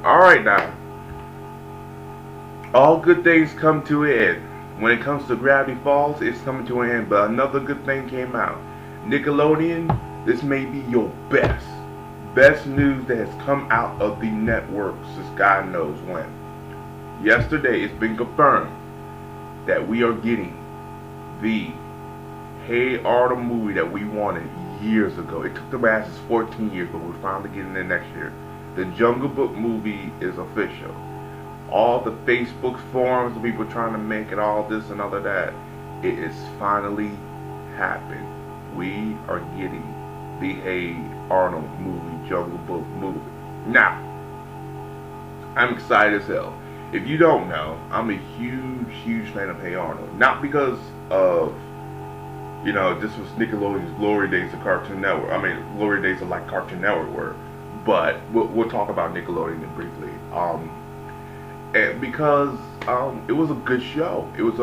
Alright now, all good things come to an end. When it comes to Gravity Falls, it's coming to an end, but another good thing came out. Nickelodeon, this may be your best news that has come out of the network since God knows when. Yesterday, it's been confirmed that we are getting the Hey Arnold movie that we wanted years ago. It took the masses 14 years, but we're finally getting it next year. The Jungle Book movie is official. All the Facebook forums, the people trying to make it all this and all of that, it is finally happened. We are getting the Hey Arnold movie, Jungle Book movie. Now, I'm excited as hell. If you don't know, I'm a huge fan of Hey Arnold. Not because of, this was Nickelodeon's glory days of Cartoon Network. I mean, glory days of like Cartoon Network were. But we'll talk about Nickelodeon briefly. And because it was a good show. It was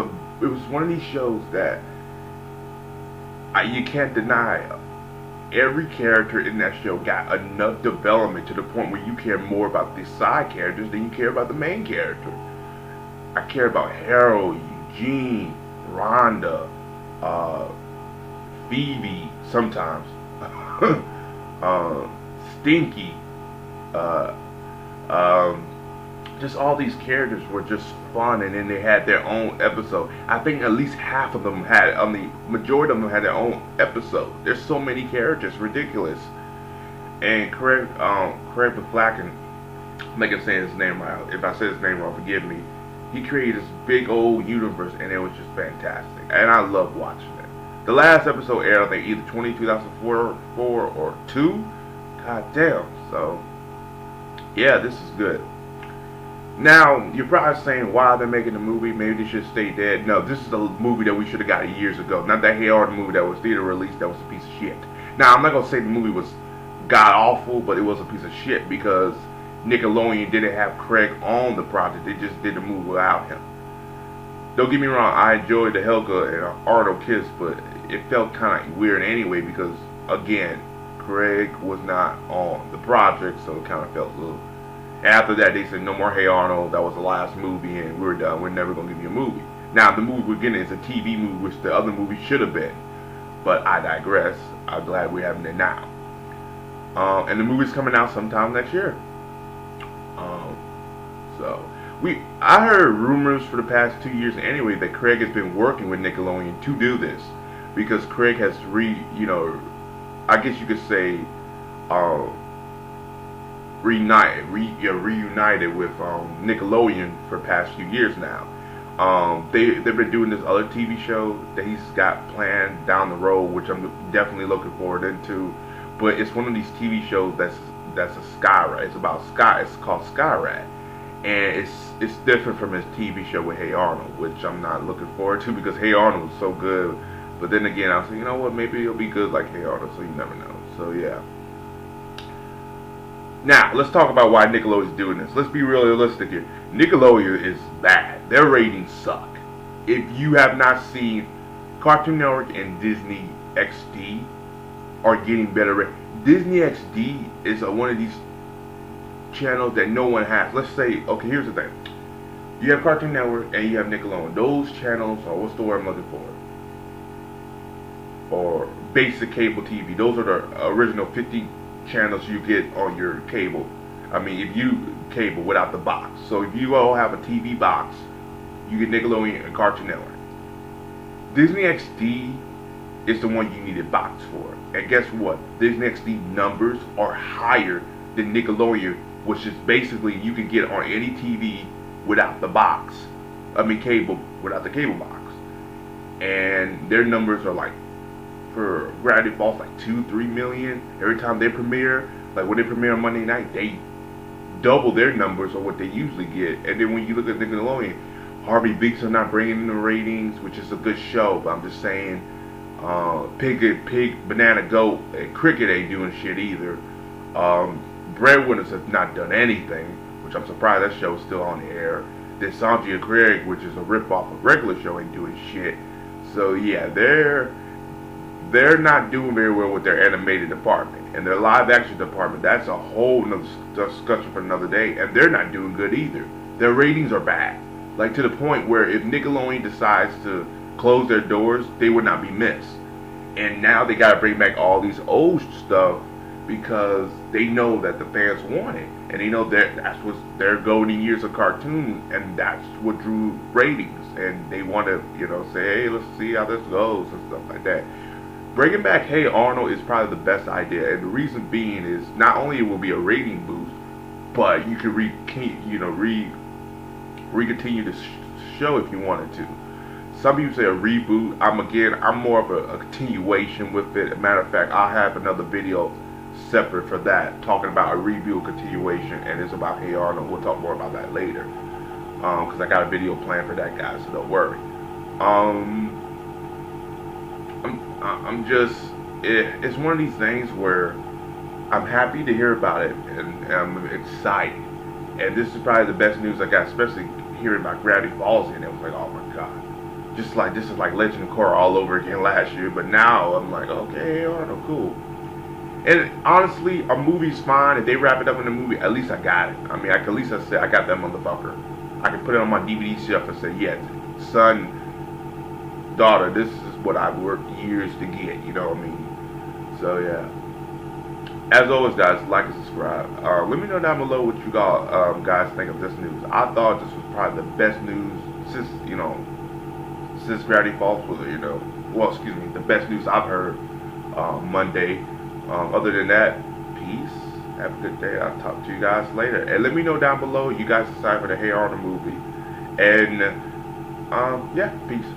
one of these shows that you can't deny. Every character in that show got enough development to the point where you care more about the side characters than you care about the main character. I care about Harold, Eugene, Rhonda, Phoebe sometimes, Stinky, uh, um, just all these characters were just fun, and then they had their own episode. I think at least half of them had, the majority of them had their own episode. There's so many characters, ridiculous. And Craig McFlacken, like I'm saying his name right. If I say his name wrong, forgive me. He created this big old universe, and it was just fantastic. And I love watching it. The last episode aired, I think, either 2004 or 2. God damn. So, yeah, this is good. Now, you're probably saying why they're making the movie. Maybe they should stay dead. No, this is a movie that we should have got years ago. Not that Hey Arnold movie that was theater released that was a piece of shit. Now, I'm not going to say the movie was god awful, but it was a piece of shit because Nickelodeon didn't have Craig on the project. They just did the movie without him. Don't get me wrong, I enjoyed the Helga and Arnold kiss, but it felt kind of weird anyway because, again, Craig was not on the project, so it kind of felt a little. After that, they said no more Hey Arnold. That was the last movie, and we're done. We're never gonna give you a movie. Now, the movie we're getting is a TV movie, which the other movie should have been. But I digress. I'm glad we're having it now. And the movie's coming out sometime next year. Um, I heard rumors for the past 2 years anyway that Craig has been working with Nickelodeon to do this because Craig has I guess you could say, reunited with Nickelodeon for the past few years now. They've been doing this other TV show that he's got planned down the road, which I'm definitely looking forward into. But it's one of these TV shows that's a Skyrat. It's about Sky. It's called Skyrat, and it's different from his TV show with Hey Arnold, which I'm not looking forward to because Hey Arnold was so good. But then again, I was like, you know what? Maybe it'll be good like Hey Arnold, so you never know. So yeah. Now, let's talk about why Nickelodeon is doing this. Let's be realistic here. Nickelodeon is bad. Their ratings suck. If you have not seen, Cartoon Network and Disney XD are getting better. Disney XD is one of these channels that no one has. Let's say, okay, here's the thing. You have Cartoon Network and you have Nickelodeon. Those channels are, what's the word I'm looking for? Or basic cable TV. Those are the original 50 channels you get on your cable. I mean, if you cable without the box. So if you all have a TV box, you get Nickelodeon and Cartoon Network. Disney XD is the one you need a box for. And guess what? Disney XD numbers are higher than Nickelodeon, which is basically you can get on any TV without the box. I mean cable without the cable box. And their numbers are like, for Gravity Falls, like 2-3 million every time they premiere. Like when they premiere on Monday night, they double their numbers of what they usually get. And then when you look at Nickelodeon, Harvey Beaks are not bringing in the ratings, which is a good show. But I'm just saying, Pig, Banana Goat, and Cricket ain't doing shit either. Breadwinners have not done anything, which I'm surprised that show is still on the air. Then Sanji and Craig, which is a ripoff of regular show, ain't doing shit. So yeah, they're not doing very well with their animated department. And their live action department, that's a whole nother discussion for another day. And they're not doing good either. Their ratings are bad. Like to the point where if Nickelodeon decides to close their doors, they would not be missed. And now they got to bring back all these old stuff because they know that the fans want it, and they know that that's what their golden years of cartoon, and that's what drew ratings. And they want to, say, hey, let's see how this goes and stuff like that. Bringing back Hey Arnold is probably the best idea, and the reason being is not only it will be a rating boost, but you can continue the show if you wanted to. Some people say a reboot. I'm more of a continuation with it. As a matter of fact, I'll have another video separate for that, talking about a reboot continuation, and it's about Hey Arnold. We'll talk more about that later, because I got a video planned for that, guys, so don't worry. It's one of these things where I'm happy to hear about it, and I'm excited. And this is probably the best news I got, especially hearing about Gravity Falls, and it was like, oh my god. Just like, this is like Legend of Korra all over again last year, but now I'm like, okay, Arnold, cool. And honestly, a movie's fine. If they wrap it up in a movie, at least I got it. I mean, at least I said I got that motherfucker. I can put it on my DVD shelf and say, yes, son, daughter, this is what I've worked years to get, you know what I mean? So yeah. As always, guys, like and subscribe. Let me know down below what you guys think of this news. I thought this was probably the best news since Gravity Falls was, the best news I've heard Monday. Other than that, peace. Have a good day. I'll talk to you guys later. And let me know down below you guys decide for the Hey Arnold movie. And yeah, peace.